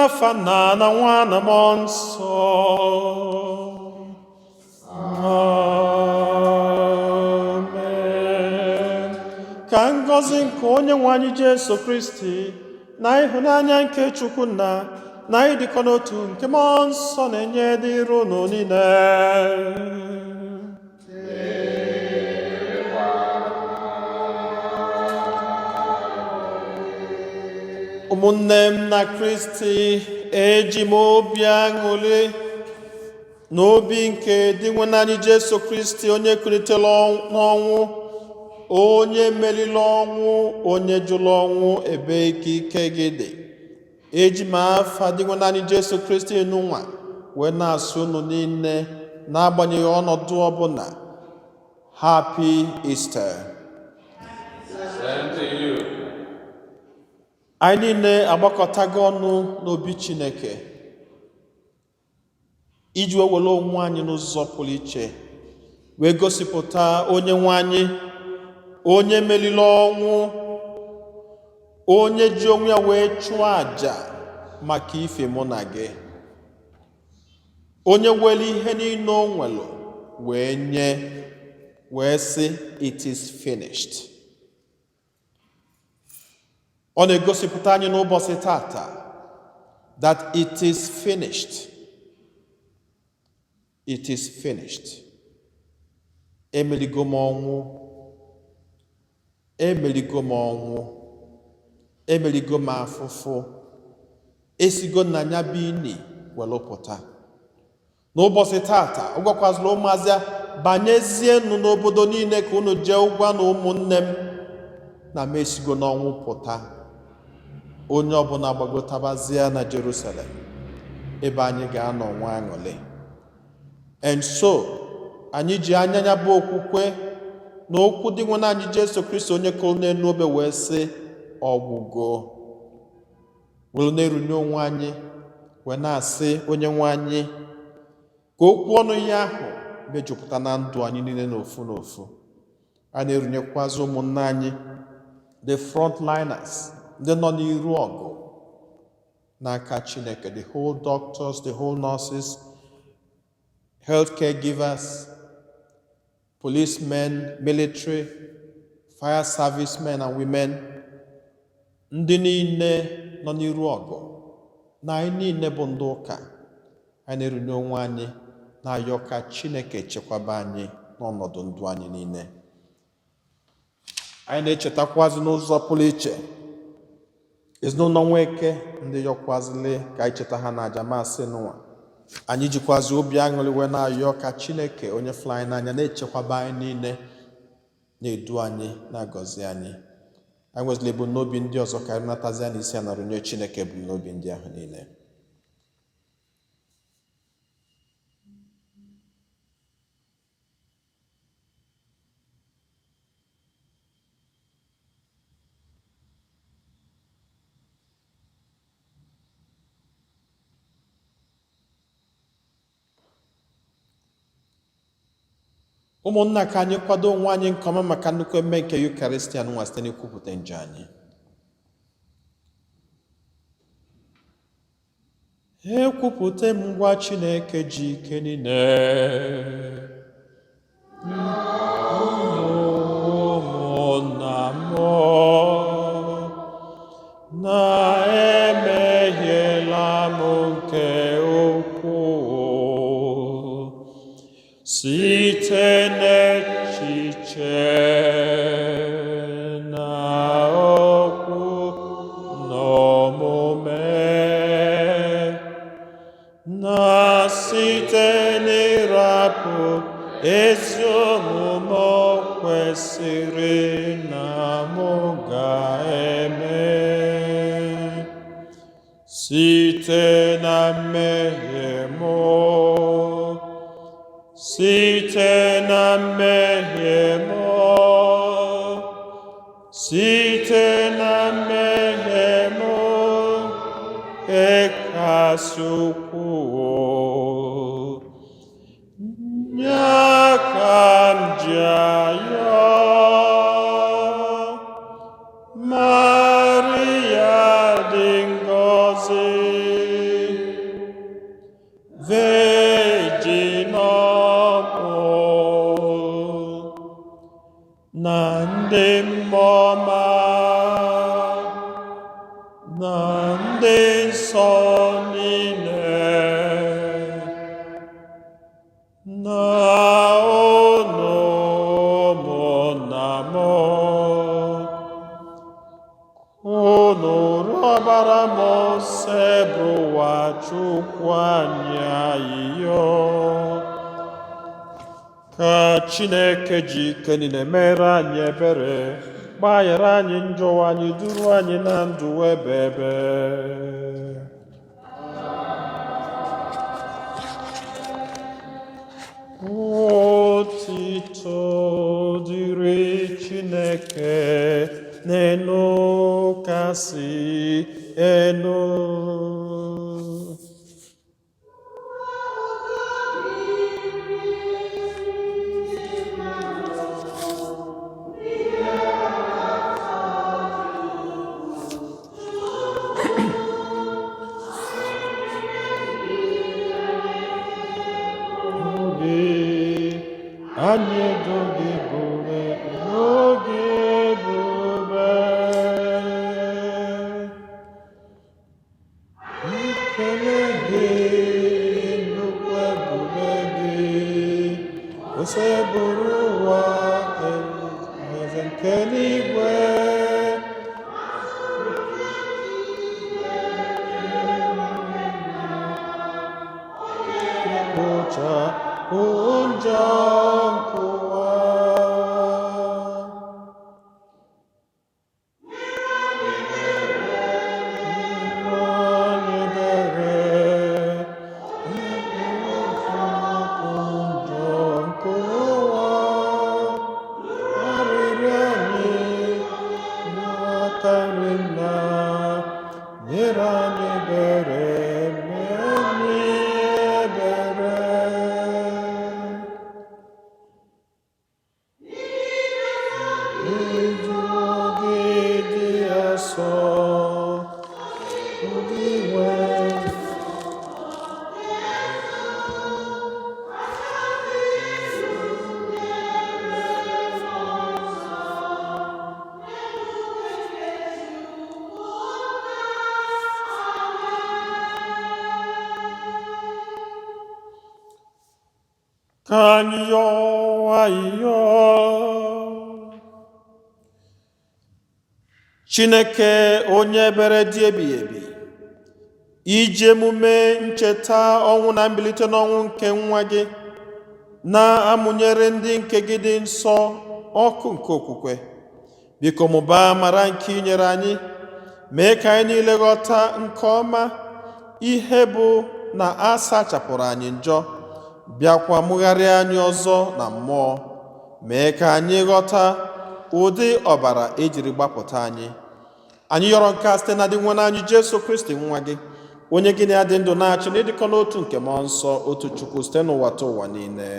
n'afa Nna na Nwa na Mmụọ Nsọ. Amen. Ka ngọzi nke Onyenwe anyị Jesu Kristi na ịhụnanya nke Chukwu Nna na ịdịkọ n'otu nke Mmụọ Nsọ na-enye dịrị unu niile. Ụmụnne m na Kristi, eji m obi aṅụrị na obi nke dị nwe anyị Jesu Kristi, onye kulitere n'ọnwụ, onye meriri ọnwụ, onye jụrụ ọnwụ ebe ike gị dị. Eji m afa dị nwe anyị Jesu Kristi n'ụwa wee na-asụ unu niile n'agbanyeghị ọnọdụ ọbụla, Happy Easter. Same to you. Anyị niile agbakọtago ọnụ n'obi Chineke iji wewere onwe anyị n'ụzọ pụrụ iche wee gosipụta onye nwe anyị, onye meriri ọnwụ, onye ji onwe ya wee chụọ àjà maka ife mụ na gị, onye were ihe niile o nwere wee nye wee sị it is finished. Ọ na-egosipụta anyị n'ụbọchị tata that it is finished. It is finished. Emerigo m ọnwụ, emerigo m ọnwụ, emerigo m afụfụ, esigo na ya bụ ini were pụta. N'ụbọchị tata, ọ gwakwazịla ụmụazị ya, banyezienụ n'obodo niile ka unu jee ụgwa na ụmụnne m na m esigo n'ọnwụ pụta. Onye ọbụla gbagotabazie na Jerusalem ebe anyị ga-anọ nwa aṅụrị. And so, anyị ji anya ya bụ okwukwe na okwu dị nwe anyị Jesu Kristi, onye kụrụ n'elu obe wee sị ọgwụgo, were na-erunye onwe anyị wee na-asị onye nwe anyị ka okwu ọnụ ya ahụ mejupụta na ndụ anyị niile n'ofu n'ofu. A na-erunyekwazi ụmụnne anyị, the frontliners, ndị nọ n'iru ọgụ n'aka Chineke, the whole doctors, the whole nurses, healthcare givers, policemen, military, fire servicemen and women, ndị niile nọ n'iru ọgụ na anyị niile bụ ndị ụka. Anyị na-erunye onwe anyị na-ayọ ka Chineke chekwaba anyị n'ọnọdụ ndụ anyị niile. Anyị na-echetakwazi n'ụzọ pụrụ iche ezinụlọ Nweke, ndị yọkwazịlị ka anyị cheta ha n'aja masị n'ụwa. Anyị jikwazi obi aṅụrị wee na-ayọ ka Chineke onye fụrụ anyị n'anya na-echekwaba anyị niile, na-edu anyị, na-agọzi anyị. Anyị nwezila ebumnobi ndị ọzọ ka anyị natazi ya n'isi a narụnye Chineke ebumnobi ndị ahụ niile. Ụmụnna, ka anyị kwado onwe anyị nke ọma maka nnukwu eme nke Eucharistia nwa site n'ikwupụta njọ anyị. Ekwupụta m ngwa Chineke ji ike niile, ụmụnna m, na-emehiela m nke ukwuu site n'echiche na okwu n'omume, na site n'ịrapụ ezi omume o kwesịrị na mụ ga-eme, site na mmehie mụ, site na mmehie mụ, site na mmehie mụ, ekasị ukwuu, nya ka m ji ayọ Maria dị ngọzi. na ndị mmụọ ọma na ndị nsọ niile na unu ụmụnna m, unu rịọbara m ose bụwa Chukwu anyị ayịyọ. Ka Chineke ji ike niile mere anyị ebere, gbaghara anyị njọ anyị, duru anyị na ndụ ebe ebe. Otito dịrị Chineke n'elu kasị elu. Anyị edoghị ebube n'oge ebube, nkele gị nnukwu ebube gị, ose bụrụ ụwa eze nke eluigwe. Kpocha ụjọ nkụwa, arịrịọ anyị n'akarị nna, nyere anyị ebere, mee anyị ebere. Ka anyị yọọ ayịyọ. Chineke onye ebere dị ebighị ebi, iji emume ncheta ọnwụ na mbilite n'ọnwụ nke nwa gị na-amụnyere ndị nke gị dị nsọ ọkụ nke okwukwe, biko mụbaa amara nke inyere anyị, mee ka anyị niile ghọta nke ọma ihe bụ na a sachapụrụ anyị njọ, bịakwa mụgharịa anyị ọzọ na mmụọ, mee ka anyị ghọta ụdị ọbara ejiri gbapụta anyị. Anyị yọrọ nke a site na dị nwa anyị Jesu Kristi nwa gị, onye gị na-adị ndụ na-achị na ịdịkọ n'otu nke mmụọ nsọ, otu Chukwu site n'ụwa ta ụwa niile.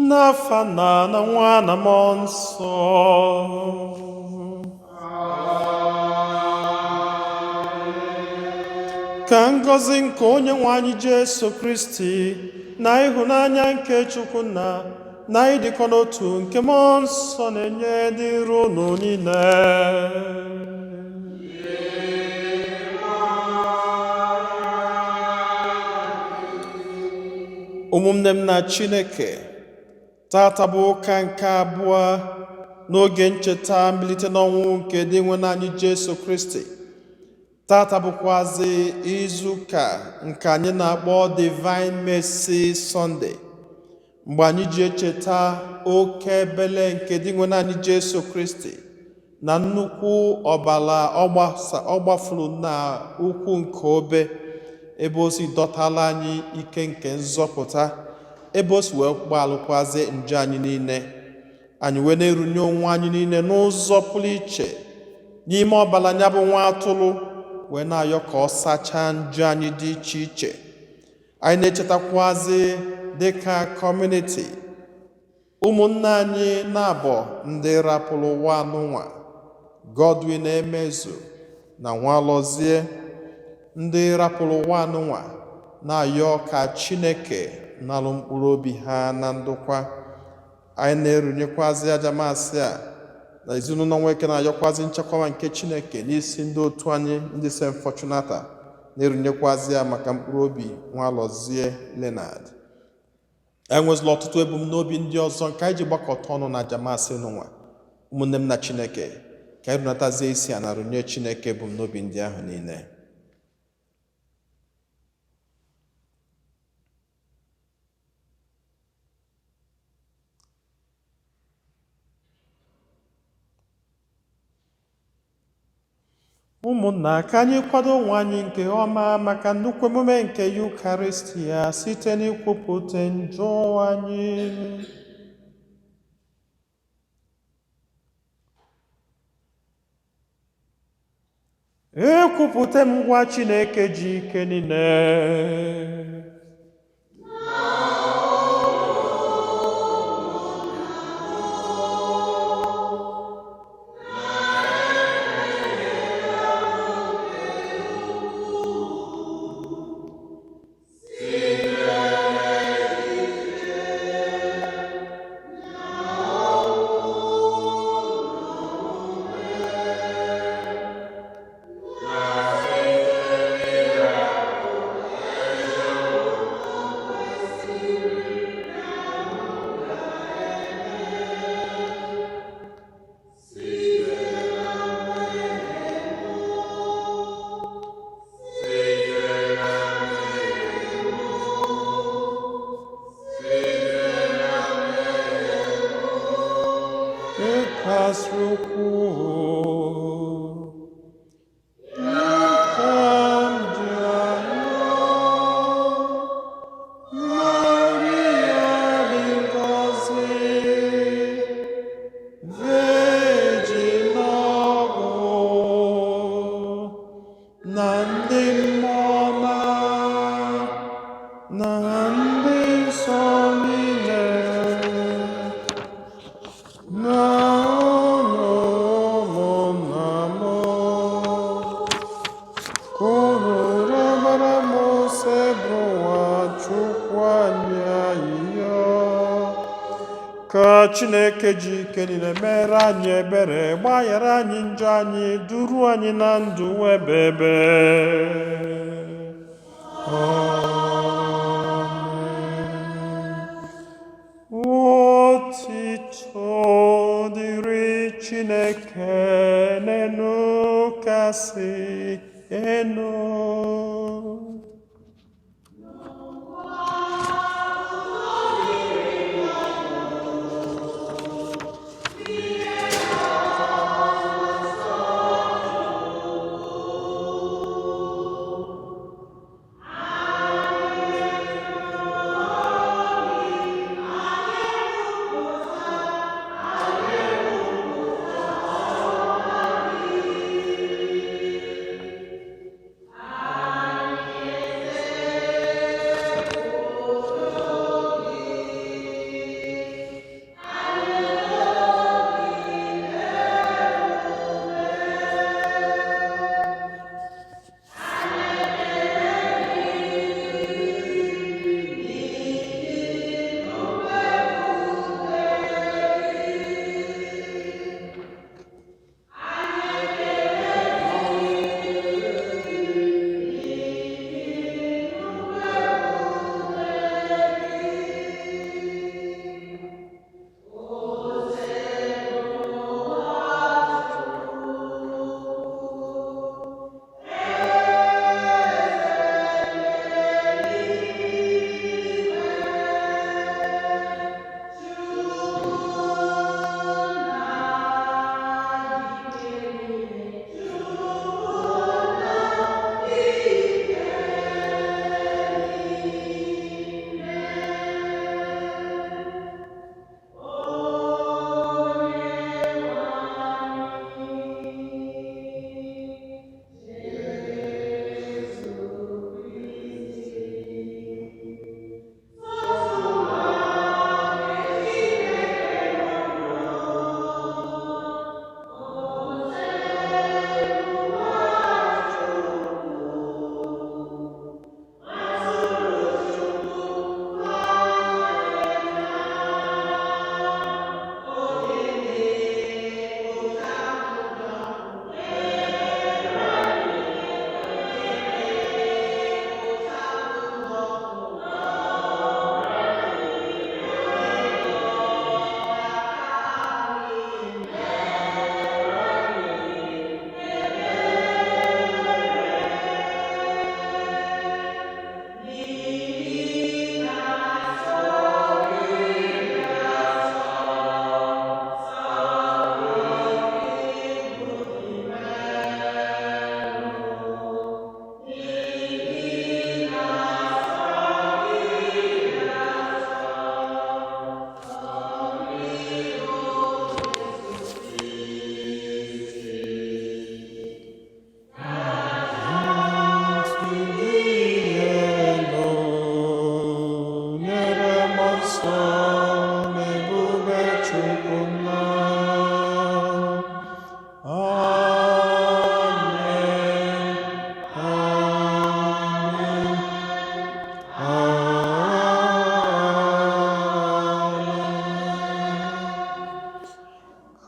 N'afa na Nwa na Mmụọ Nsọ. Ka ngọzi nke onye nwe anyị Jesu Kristi na ịhụnanya nke Chukwu na ịdịkọ n'otu nke Mmụọ Nsọ na-enye dịrị unu niile. Ụmụnne m na Chineke, tata bụ ụka nke abụọ n'oge ncheta mbilite n'ọnwụ nke dị nwe anyị Jesu Kristi. Tata bụkwazi izuụka nke anyị na-akpọ Divine Mercy Sunday, mgbe anyị ji echeta oke ebele nke dị nwe naanị Jesu Kristi na nnukwu ọbara ọ gbafuru na ukwu nke obe, ebe o si dọtala anyị ike nke nzọpụta, ebe o si wee gbalụkwazie njọ anyị niile, anyị wee na-erunye onwe anyị niile n'ụzọ pụrụ iche n'ime ọbara ya bụ nwa atụrụ, wee na-ayọ ka ọ sachaa njọ anyị dị iche iche. Anyị na-echetakwazi dịka kọmuniti ụmụnne anyị na-abọ ndị rapụrụ ụwa anụnwa, Godwin Emezu na Nwalọzie, ndị rapụrụ ụwa anụnwa, na-ayọ ka Chineke nalụ mkpụrụ obi ha na ndokwa. Anyị na-erunyekwazi ajamasị a na ezinụlọ nwoke, na-ayọkwazi nchekwaba nke Chineke n'isi ndị otu anyị ndị St. Fortunata, na-erunyekwazi ya maka mkpụrụ obi Nwalọzie Leonard. Enwezila ọtụtụ ebumnobi ndị ọzọ nke anyị ji gbakọta ọnụ na ajamasị n'ụwa. Ụmụnne m na Chineke, ka anyị runatazie isi a na-arụnye Chineke ebumnobi ndị ahụ niile. Ụmụnna, ka anyị kwado onwe anyị nke ọma maka nnukwu emume nke Yukaristia site n'ikwupụta njọ anyị. Ekwupụta m ngwa Chineke ji ike niile. Ka Chineke ji ike niile mere anyị ebere, gbaghara anyị njọ anyị, duru anyị na ndụ ebe. Otito dịrị Chineke n'enu kasị enu.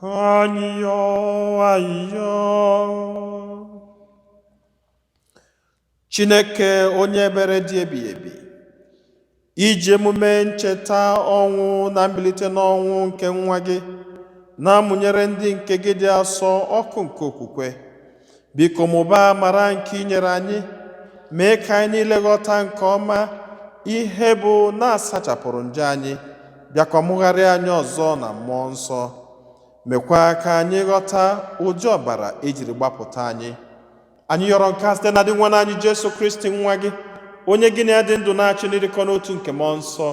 Ayo. Chineke onye ebere dị ebighị ebi, iji emume ncheta ọnwụ na mbilite n'ọnwụ nke nwa gị na-amụnyere ndị nke gị dị asọ ọkụ nke okwukwe, biko mụbaa amara nke inyere anyị, mee ka anyị niile ghọta nke ọma ihe bụ na-asachapụrụ njọ anyị, bịakwa mụgharịa anyị ọzọ na mmụọ nsọ. Mekwa ka anyị ghọta ụdị ọbara ejiri gbapụta anyị. Anyị yọrọ nke a site na dị nwa anyị Jesu Kristi nwa gị, onye gị na ya dị ndụ na-achị n'ịdịkọ n'otu nke mmụọ nsọ,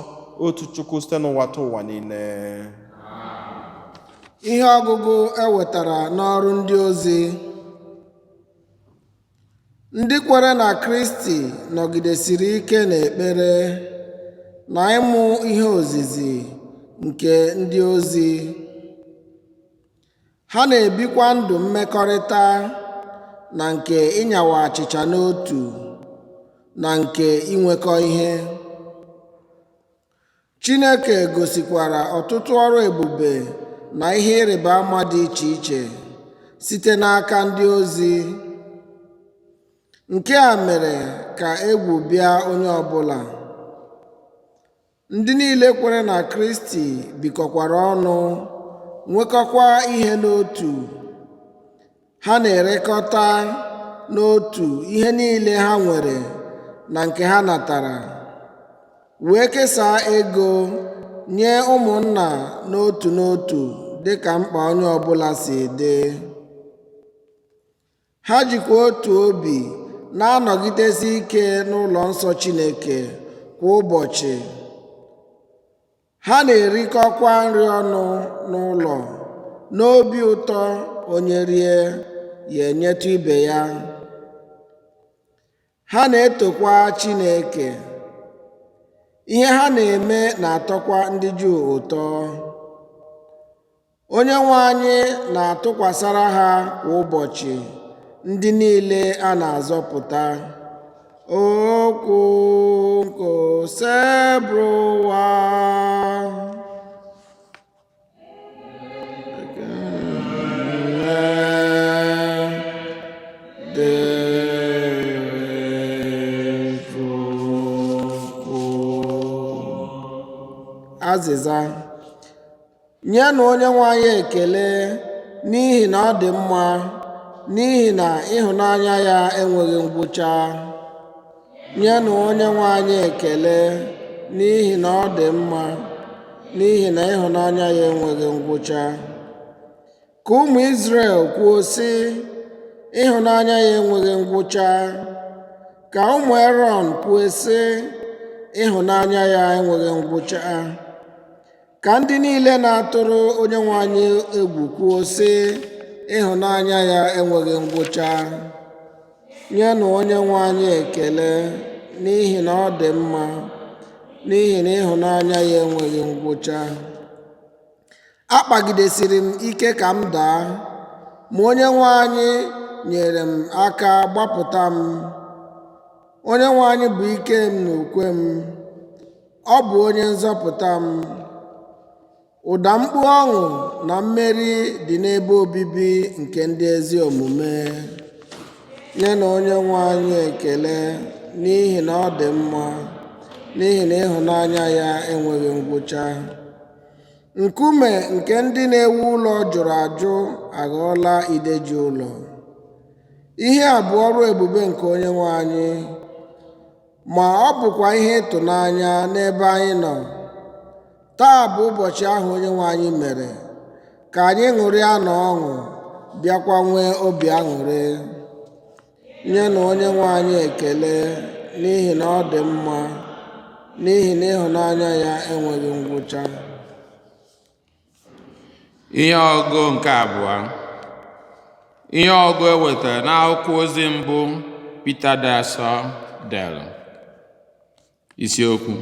otu Chukwu site n'ụwa ta ụwa niile. Ihe ọgụgụ ewetara n'ọrụ ndị ozi. Ndị kwere na Kristi nọgidesiri ike n'ekpere na ịmụ ihe ozizi nke ndị ozi. Ha na-ebikwa ndụ mmekọrịta na nke ịnyawa achịcha n'otu na nke inwekọ ihe. Chineke gosikwara ọtụtụ ọrụ ebube na ihe ịrịba ama dị iche iche site n'aka ndị ozi. Nke a mere ka egwu bịa onye ọbụla. Ndị niile kwere na Kristi bikọkwara ọnụ, nwekọkwa ihe n'otu. Ha na-erekọta n'otu ihe niile ha nwere na nke ha natara, wee kesaa ego nye ụmụnna n'otu n'otu dịka mkpa onye ọbụla si dị. Ha jikwa otu obi na-anọgidesi ike n'ụlọ nsọ Chineke kwa ụbọchị. Ha na-erikọkwa nri ọnụ n'ụlọ n'obi ụtọ, onye rie ya enyetụ ibe ya. Ha na-etokwa Chineke. Ihe ha na-eme na-atọkwa ndị Juu ụtọ. Onyenwe anyị na-atụkwasara ha kwa ụbọchị ndị niile a na-azọpụta. Okwu nkosebrowa. Azịza: nyenụ Onyenwe anyị ekele n'ihi na ọ dị mma, n'ihi na ịhụnanya ya enweghị ngwụcha. Nyenụ Onyenwe anyị ekele n'ihi na ọ dị mma, n'ihi na ịhụnanya ya enweghị ngwụcha. Ka ụmụ Izrel kwuo sị, ịhụnanya ya enweghị ngwụcha. Ka ụmụ Erọn kwuo sị, ịhụnanya ya enweghị ngwụcha. Ka ndị niile na-atụrụ Onyenwe anyị egwu kwuo sị, ịhụnanya ya enweghị ngwụcha. Nyenụ Onyenwe anyị ekele n'ihi na ọ dị mma, n'ihi na ịhụnanya ya enweghị ngwụcha. Akpagidesiri m ike ka m daa, ma Onyenwe anyị nyere m aka gbapụta m. Onyenwe anyị bụ ike m na ukwe m. Ọ bụ onye nzọpụta m. Ụda mkpu ọṅụ na mmeri dị n'ebe obibi nke ndị ezi omume. Nyenụ Onyenwe anyị ekele n'ihi na ọ dị mma, n'ihi na ịhụnanya ya enweghị ngwụcha. Nkume nke ndị na-ewu ụlọ jụrụ ajụ aghọọla ideji ụlọ. Ihe a bụ ọrụ ebube nke Onyenwe anyị, ma ọ bụkwa ihe ịtụnanya n'ebe anyị nọ. Taa bụ ụbọchị ahụ Onyenwe anyị mere, ka anyị ṅụrịa na ọṅụ, bịakwa nwee obi aṅụrị. Nyenụ Onyenwe anyị ekele n'ihi na ọ dị mma, n'ihi na ịhụnanya ya enweghị ngwụcha. Ihe ọgụ nke abụọ. Ihe ọgụ ewetara n'akwụkwọ ozi mbụ Pita dị asọ dere. Isiokwu: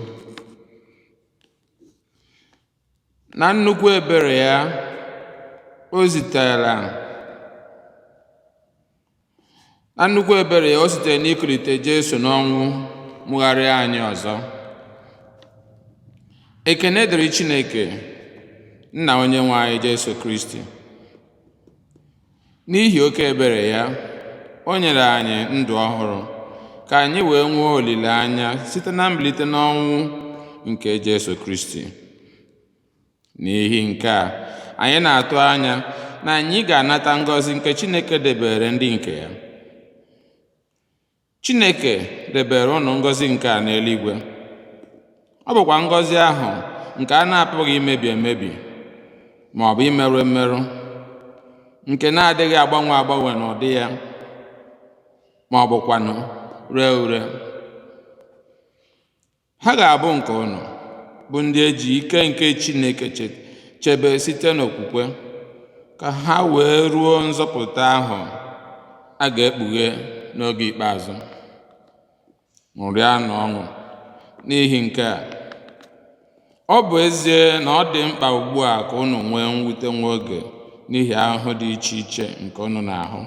na nnukwu ebere ya o zitere n'ikulite Jesu n'ọnwụ, mụgharịa anyị ọzọ. Ekene dịrị Chineke, Nna Onyenwe anyị Jesu Kristi, N'ihi oke ebere ya, o nyere anyị ndụ ọhụrụ ka anyị wee nwee olileanya site na mbilite n'ọnwụ nke Jesu Kristi. N'ihi nke a, anyị na-atụ anya na anyị ga-anata ngọzi nke Chineke debere ndị nke ya. Chineke debere ụnụ ngọzi nke a n'eluigwe. Ọ bụkwa ngọzi ahụ nke a na-apụghị imebi emebi ma ọ bụ imerụ emerụ, nke na-adịghị agbanwe agbanwe n'ụdị ya ma ọ bụkwanụ ree ure. Ha ga-abụ nke ụnụ, bụ ndị eji ike nke Chineke chebe site n'okwukwe, ka ha wee ruo nzọpụta ahụ a ga-ekpughe n'oge ikpeazụ. Ṅụrịanụ ọṅụ n'ihi nke a. Ọ bụ ezie na ọ dị mkpa ugbu a ka unu nwee mwute nwa oge n'ihi ahụhụ dị iche iche nke unu na-ahụ.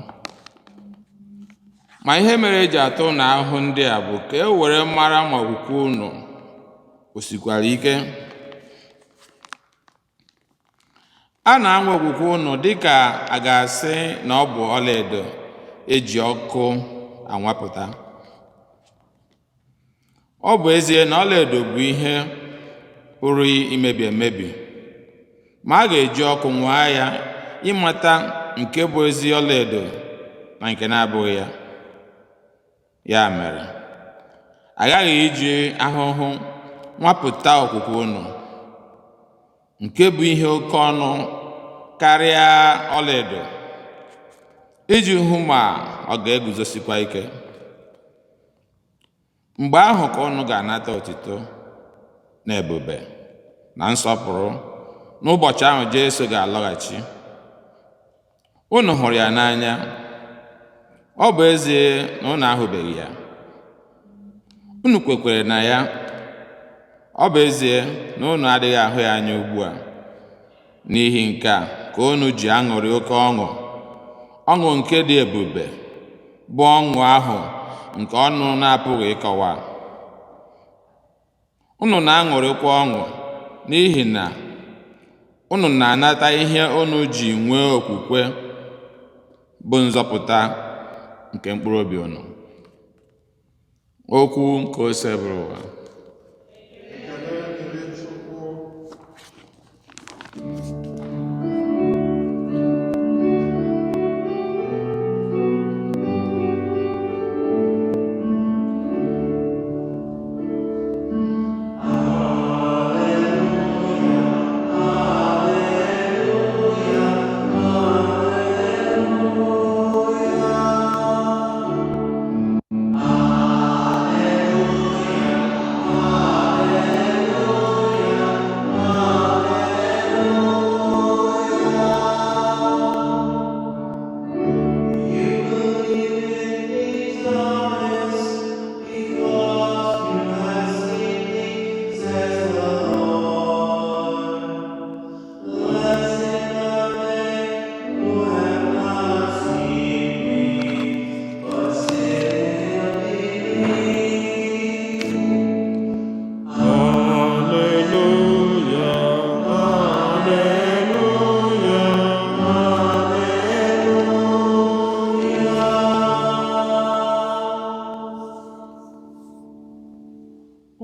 Ma ihe mere eji atụ unu ahụhụ ndị a bụ ka e were mara ma okwukwe unu o sikwara ike. A na-anwa okwukwe unu dịka a ga-asị na ọ bụ ọlaedo eji ọkụ anwapụta. Ọ bụ ezie na ọlaedo bụ ihe pụrụ imebi emebi, ma a ga-eji ọkụ nwaa ya ịmata nke bụ ezi ọlaedo na nke na-abụghị ya. Ya mere, aghaghị iji ahụhụ nwapụta okwukwe unu, nke bụ ihe oke ọnụ karịa ọlaedo, iji hụ ma ọ ga-eguzosikwa ike. Mgbe ahụ ka unu ga-anata otuto na ebube na nsọpụrụ n'ụbọchị ahụ Jesu ga-alọghachi. Unu hụrụ ya n'anya. Ọ bụ ezie na unu ahụbeghị ya, unu kwekwere na ya. Ọ bụ ezie na unu adịghị ahụ ya anya ugbu a. N'ihi nke a ka unu ji aṅụrị oke ọṅụ, ọṅụ nke dị ebube, bụ ọṅụ ahụ nke ọnụ na-apụghị ịkọwa. Unu na-aṅụrịkwa ọṅụ n'ihi na unu na-anata ihe unu ji nwee okwukwe, bụ nzọpụta nke mkpụrụ obi unu. Okwu nke ose bụrụ ụwa.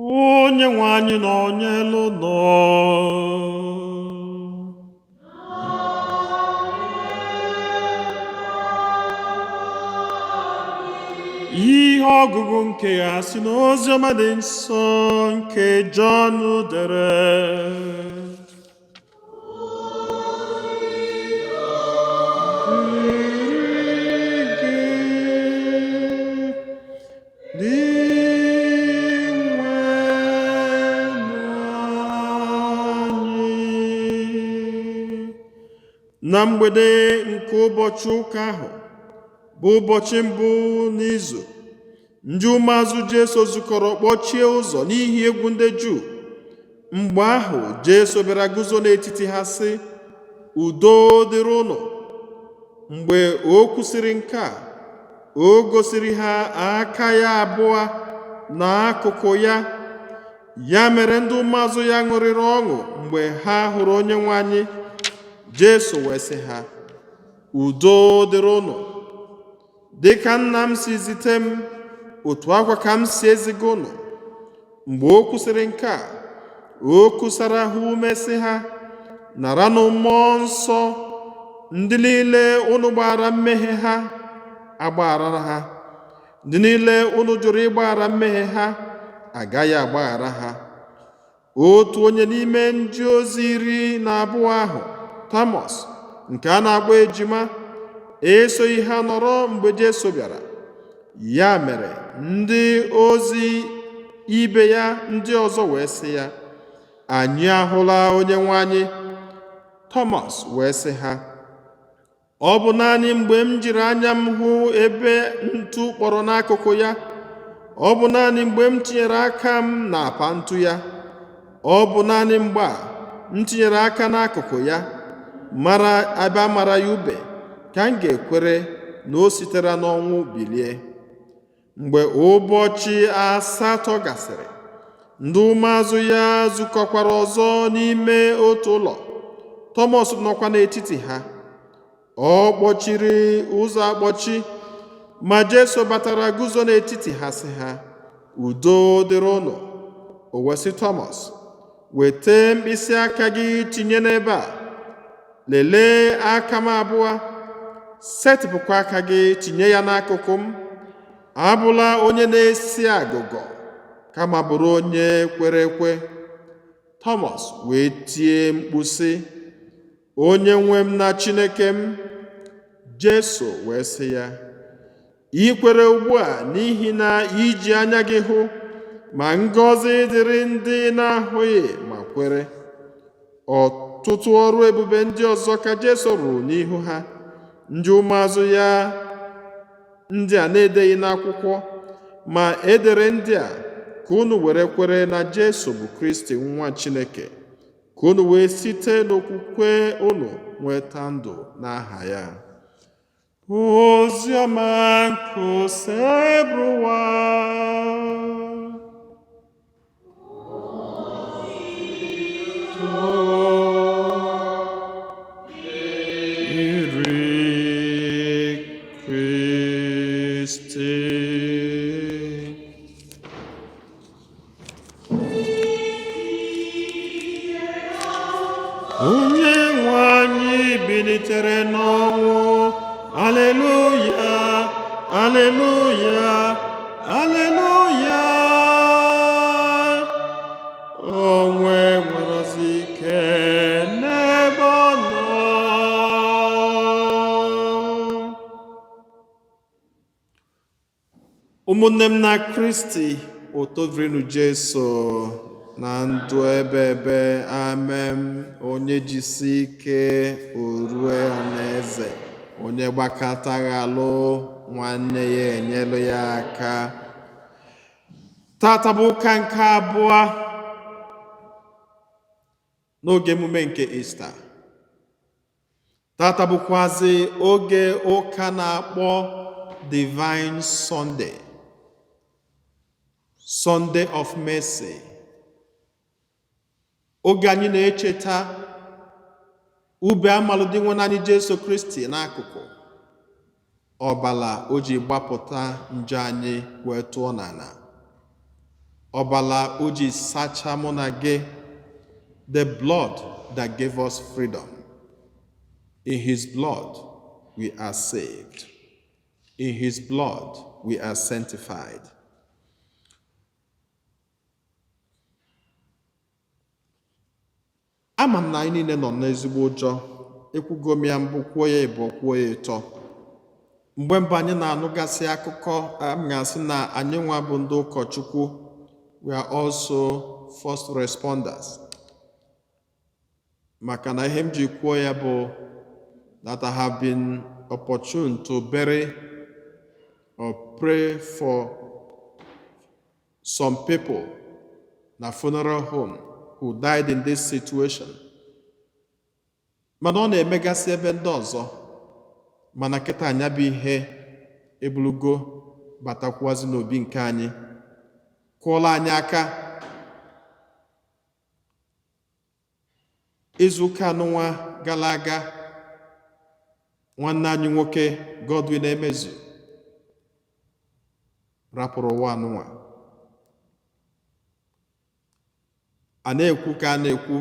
Onyenwe anyị nọnyelu unu. Ihe ọgụgụ nke ya si n'oziọma dị nsọ nke Jọn dere. Na mgbede nke ụbọchị ụka ahụ, bụ ụbọchị mbụ n'izu, ndị ụmụazụ Jesu zukọrọ kpọchie ụzọ n'ihi egwu ndị Juu. Mgbe ahụ Jesu bịara guzo n'etiti ha sị, "Udo dịrị ụnụ." Mgbe o kwusịrị nke a, o gosiri ha aka ya abụọ na akụkụ ya. Ya mere ndị ụmụazụ ya ṅụrịrị ọṅụ mgbe ha hụrụ Onyenwe anyị. Jesu wee sị ha, udo dịrị unu. Dịka nna m si zite m, otu akwa ka m si eziga unu. Mgbe o kwusịrị nke a, o kusara ha ume sị ha, naranụ Mmụọ Nsọ. Ndị niile unu gbaghara mmehie ha agbaghara ha. Ndị niile unu jụrụ ịgbaghara mmehie ha agaghị agbaghara ha. Otu onye n'ime ndị ozi 12 ahụ, Thomas, nke a na-akpọ ejima, esoghị ha nọrọ mgbe Jesu bịara. Ya mere ndị ozi ibe ya ndị ọzọ wee sị ya, anyị ahụla Onyenwe anyị. Thomas wee sị ha, ọ bụ naanị mgbe m jiri anya m hụ ebe ntụ kpọrọ n'akụkụ ya, ọ bụ naanị mgbe m tinyere aka m n'apa ntụ ya, ọ bụ naanị mgbe a m tinyere aka n'akụkụ ya ebe a mara ya ube, ka m ga-ekwere na o sitere n'ọnwụ bilie. Mgbe ụbọchị 8 gasịrị, ndị ụmụazụ ya zukọkwara ọzọ n'ime otu ụlọ. Thomas nọkwa n'etiti ha. Ọ kpọchiri ụzọ akpọchi, ma Jesu batara guzo n'etiti ha sị ha, udo dịrị unu. O wee sị Thomas, weta mkpịsị aka gị tinye n'ebe a. Lelee aka m abụọ. Setịpụkwa aka gị tinye ya n'akụkụ m. Abụla onye na-esi agụgọ, kama bụrụ onye kwere ekwe. Thomas wee tie mkpu sị, Onye nwe m na Chineke m. Jesu wee sị ya, i kwere ugbu a n'ihi na iji anya gị hụ, ma ngọzi dịrị ndị na-ahụghị ma kwere. Ọtụtụ ọrụ ebube ndị ọzọ ka Jesu rụrụ n'ihu ha. Ndị ụmụazụ ya ndị a na-edeghị n'akwụkwọ, ma edere ndị a ka unu were kwere na Jesu bụ Kristi nwa Chineke, ka unu wee site n'okwukwe unu nweta ndụ n'aha ya. Oziọma nke Osebruwa. Onye nwe anyị bilitere n'ọnwụ. Aleluya, aleluya, aleluya. O nwekwara ike n'ebe ọ nọ. Ụmụnne m na Kristi, otovrinu Jesu na ndụ ebe amen. Onye jisi ike orue ọnaeze, onye gbakọtaghị alụ nwanne ya enyelu ya aka. Tata bụ ụka nke abụọ n'oge emume nke Ista. Tata bụkwazi oge ụka na-akpọ Divine Sunday, Sunday of Mercy. Oge anyị na-echeta ube amalụdị nwe anyị Jesu Kristi n'akụkụ, ọbala o ji gbapụta njọ anyị wee tụọ n'ala, ọbala o ji sacha mụ na gị, the blood that gave us freedom. In his blood we are saved. In his blood we are sanctified. Ama m na anyị niile nọ n'ezigbo ụjọ. Ekwugo m ya mbụ, kwuo ya ịbụ, kwuo ya ịtọ. Mgbe mbụ anyị na-anụgasị akụkọ, m ga-asị na anyị nwa bụ ndị ụkọchukwu, we are also first responders. Maka na ihe m ji kwuo ya bụ that I have been opportune to bury or pray for some people na funeral home who died in this situation. Mana ọ na-emegasị ebe ndị ọzọ, mana kịta anya bụ ihe ebulugo batakwuazi n'obi nke anyị, kụọla anyị aka. Izuụka anụnwa gara aga, nwanne anyị nwoke Godwin Emezu rapụrụ ụwa anụnwa. A na-ekwu ka a na-ekwu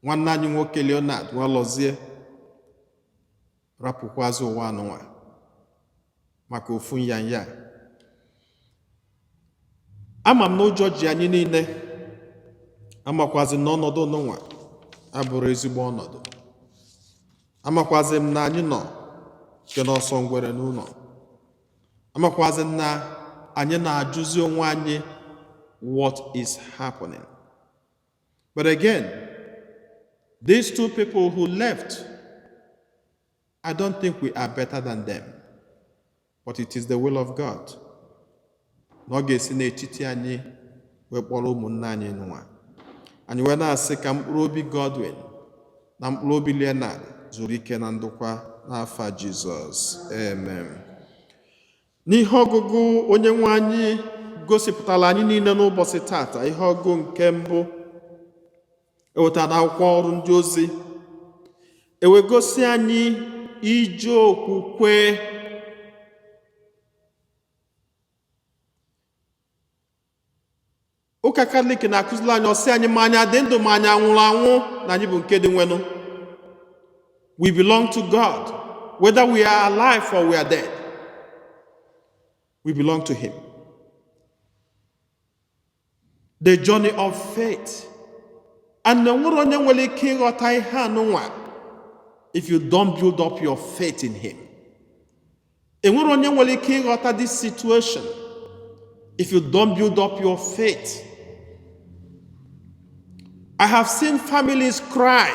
nwanne anyị nwoke Leonard Nwalozie rapụkwazị ụwa anụnwa maka ofu nyanya. Ama m na ụjọ ji anyị niile, amakwazi na ọnọdụ n'ụwa abụrụ ezigbo ọnọdụ. Amakwazi m na anyị nọ nke n'ọsọ ngwere n'ụlọ. Amakwazi m na anyị na-ajụzi onwe anyị what is happening. But again, these two people who left, I don't think we are better than them. But it is the will of God. Na ọ ga-esi n'etiti anyị wee kpọrọ ụmụnne anyị nwa. Anyị wee na-asị ka mkpụrụ obi Godwin na mkpụrụ obi Leonard zuru ike na ndokwa n'afa Jizọs. Amen. N'ihe ọgụgụ onye nwe anyị gosipụtara anyị niile n'ụbọchị tata, ihe ọgụ nke mbụ ewetara akwụkwọ ọrụ ndị ozi, ewegosi anyị ije okwukwe. Ụka Katọlik na-akụziri anyị ọsị anyị ma anyị adị ndụ ma anyị anwụrụ anwụ na anyị bụ nke dị nwenụ. We belong to God, whether we are alive or we are dead. We belong to Him. The journey of faith. And enwere onye nwere ike ịghọta ihe anụnwa if you don't build up your faith in Him. Enwere onye nwere ike ịghọta this situation if you don't build up your faith. I have seen families cry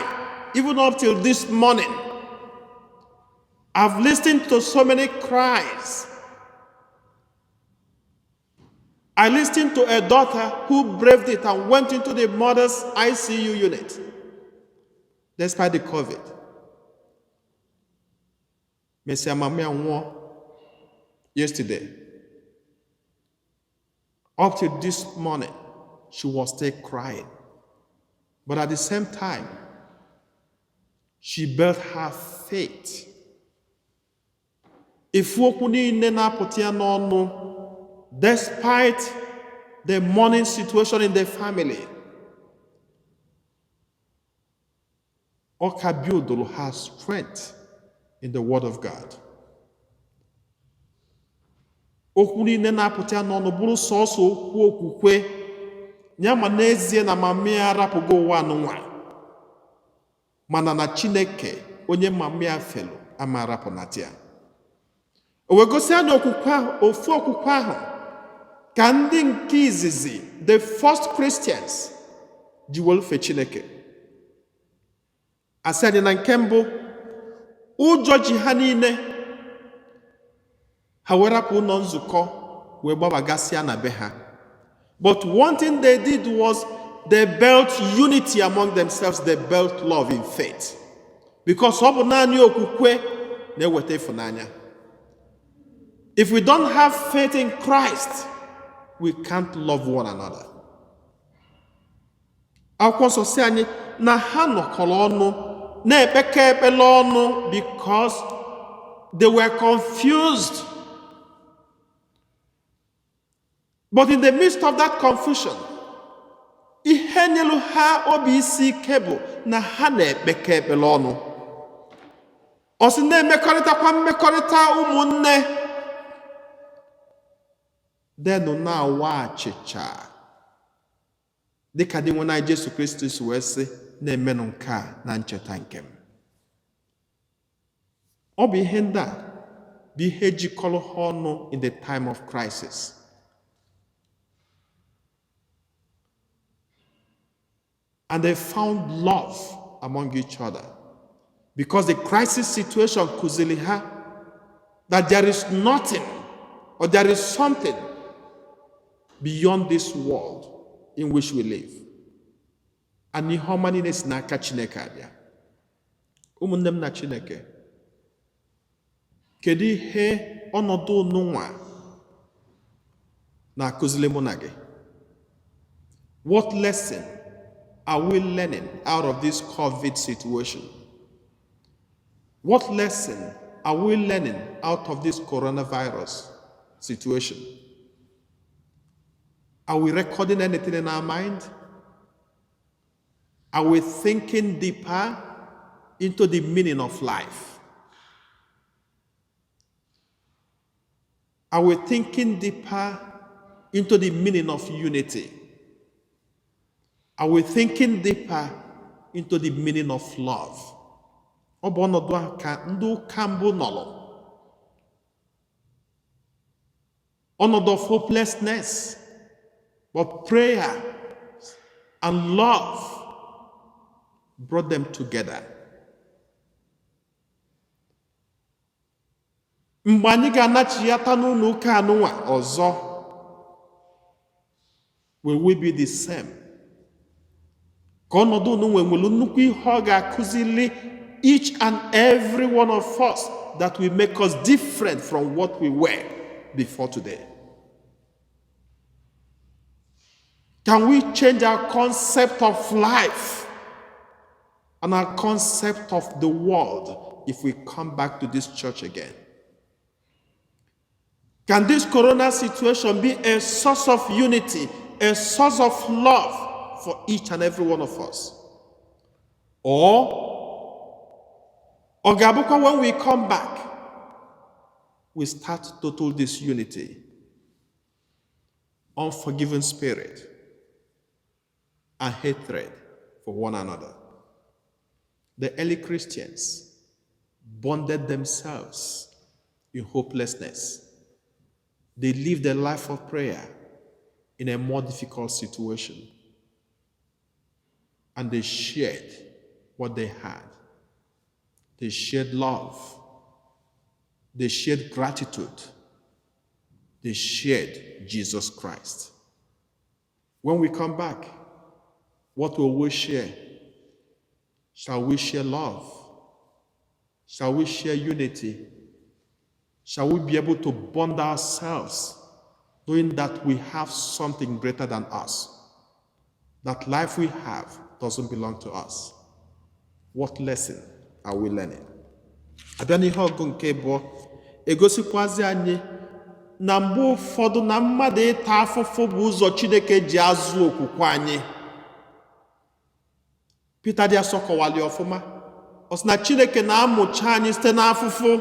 even up till this morning. I've listened to so many cries. I listened to a daughter who braved it and went into the mother's ICU unit despite the COVID. Messia Mamia Nwo yesterday. Up to this morning, she was still crying. But at the same time, she built her faith. If despite the mourning situation in the family, Okabiodolo has strength in the Word of God. Okwu niile na-apụta n'ọnụ bụrụ sọsọ okwu okwukwe ya ma n'ezie na mamị arapụgo ụwa anụnwa, mana na Chineke onye mamị felu ama arapụnata ya. O wee gosi anyị okwukwe ahụ, ofu okwukwe ahụ ka ndị nke izizi, the first Christians, ji welufe Chineke. Asị anyị na nke mbụ, ụjọ ji ha niile, ha wee rapụ ụlọ nzukọ wee gbabagasịa na be ha. But one thing they did was they built unity among themselves, they built love in faith. Because ọ bụ naanị okwukwe na-eweta ịfụnanya. If we don't have faith in Christ, we can't love one another. Akwụkwọ nsọ sị anyị na ha nọkọrọ ọnụ na-ekpekọ ekpere ọnụ because they were confused. But in the midst of that confusion, ihe nyelu ha obi isi ike bụ na ha na-ekpekọ ekpere ọnụ. Ọ sị na-emekọrịtakwa mmekọrịta ụmụnne, denụ na-awa achịcha dịka dị nwe na Jesu Kristus wee sị na-emenụ nke a na ncheta nke m. Ọ bụ ihe ndị a bụ ihe jikọrọ ha ọnụ in the time of crisis. And they found love among each other because the crisis situation kuzili ha that there is nothing or there is something beyond this world in which we live. And ihe ọma niile si n'aka Chineke abịa. Ụmụnne m na Chineke, kedu ihe ọnọdụ ụnụnwa na-akụzili mụ na gị? What lesson are we learning out of this COVID situation? What lesson are we learning out of this coronavirus situation? Are we recording anything in our mind? Are we thinking deeper into the meaning of life? Are we thinking deeper into the meaning of unity? Are we thinking deeper into the meaning of love? Ọ bụ ọnọdụ a ka ndị ụka mbụ nọrọ. Ọnọdụ of hopelessness, but prayer and love brought them together. Mgbe anyị ga-anachiyata n'ụlọ ụka anụnwa ọzọ, will we be the same? Ka ọnọdụ unu nwere nnukwu ihe ọ ga-akụzili each and every one of us that will make us different from what we were before today. Can we change our concept of life and our concept of the world if we come back to this church again? Can this corona situation be a source of unity, a source of love for each and every one of us? Or Ogabukwa, when we come back, we start total disunity, unforgiving spirit, and hatred for one another. The early Christians bonded themselves in hopelessness. They lived a life of prayer in a more difficult situation. And they shared what they had. They shared love. They shared gratitude. They shared Jesus Christ. When we come back, what will we share? Shall we share love? Shall we share unity? Shall we be able to bond ourselves, knowing that we have something greater than us? That life we have doesn't belong to us. What lesson are we learning? Abịa n'ihe ọgụ nke bụ egosikwazi anyị na mgbe ụfọdụ na mmadụ ịta afụfụ bụ ụzọ Chineke ji azụ okwukwe anyị. Peter dị asọ kọwali ọfụma. Ọ sị na Chineke na-amụcha anyị site n'afụfụ.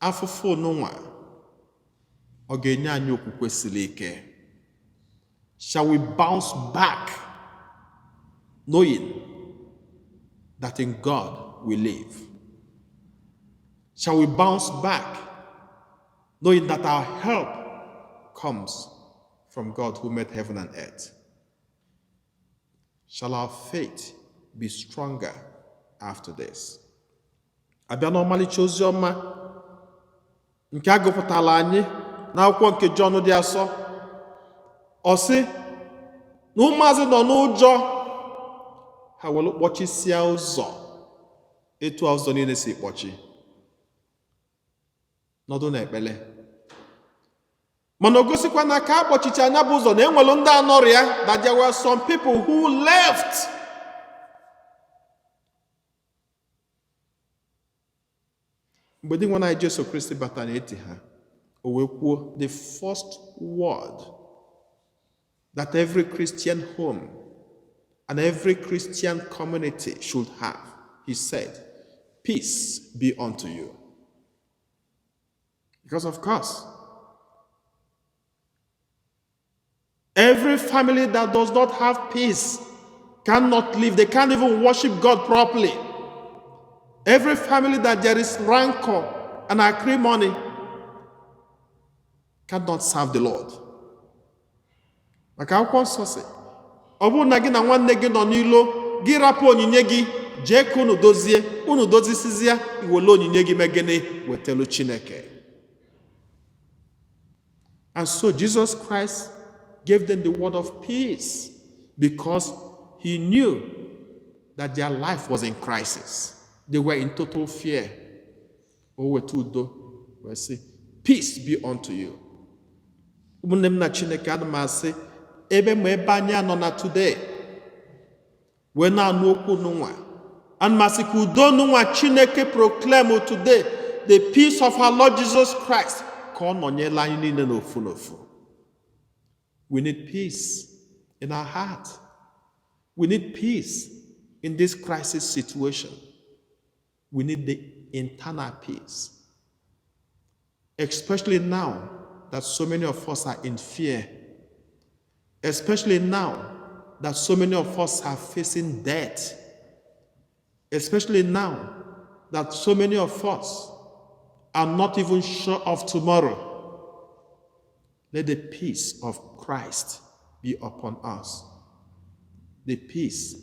Afụfụ n'ụwa ọ ga-enye anyị okwukwe siri ike. Shall we bounce back knowing that in God we live? Shall we bounce back knowing that our help comes from God who made heaven and earth? Shall our faith be stronger after this? Abịa n'ọmalịcha ozi ọma nke a gụpụtara anyị n'akwụkwọ nke Jọn dị asọ. Ọ sị na ụmụazị nọ n'ụjọ, ha were kpọchisia ụzọ etu ụzọ niile si kpọchi nọdụ n'ekpele. Mana o gosikwa na ka akpọchicha anya bụ ụzọ na enwelu ndị anọrịa, that there were some people who left. Mgbe di nwa na Jesu Kristi bata n'eti ha, o wee kwuo the first word that every Christian home and every Christian community should have. He said, "Peace be unto you." Because of course, every family that does not have peace cannot live. They can't even worship God properly. Every family that there is rancor and acrimony cannot serve the Lord. Maka akwụkwọ nsọ sị, ọ bụrụ na gị na nwanne gị nọ n'ilo, gị rapụ onyinye gị, jee ka unu dozie, unu dozisizie, iwele onyinye gị megene wetelu Chineke. And so Jesus Christ gave them the word of peace because he knew that their life was in crisis. They were in total fear. We say, "Peace be unto you." Ụmụnne m na Chineke, ana m asị, ebe ma ebe anyị anọ na today, wee na-anụ okwu n'ụwa, And masiku donu wa Chineke proclaim today the peace of our Lord Jesus Christ. We need peace in our heart. We need peace in this crisis situation. We need the internal peace. Especially now that so many of us are in fear. Especially now that so many of us are facing death. Especially now that so many of us are not even sure of tomorrow. Let the peace of Christ be upon us. The peace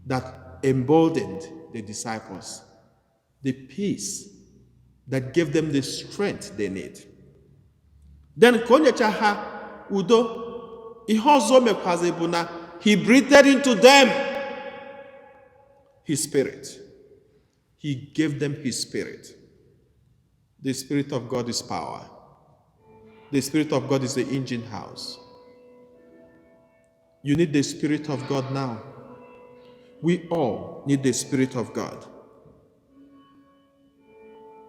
that emboldened the disciples. The peace that gave them the strength they need. Then konyecha ha udo ihe ọzọ mekwazi bụ na he breathed into them his spirit. He gave them his spirit. The Spirit of God is power. The Spirit of God is the engine house. You need the Spirit of God now. We all need the Spirit of God.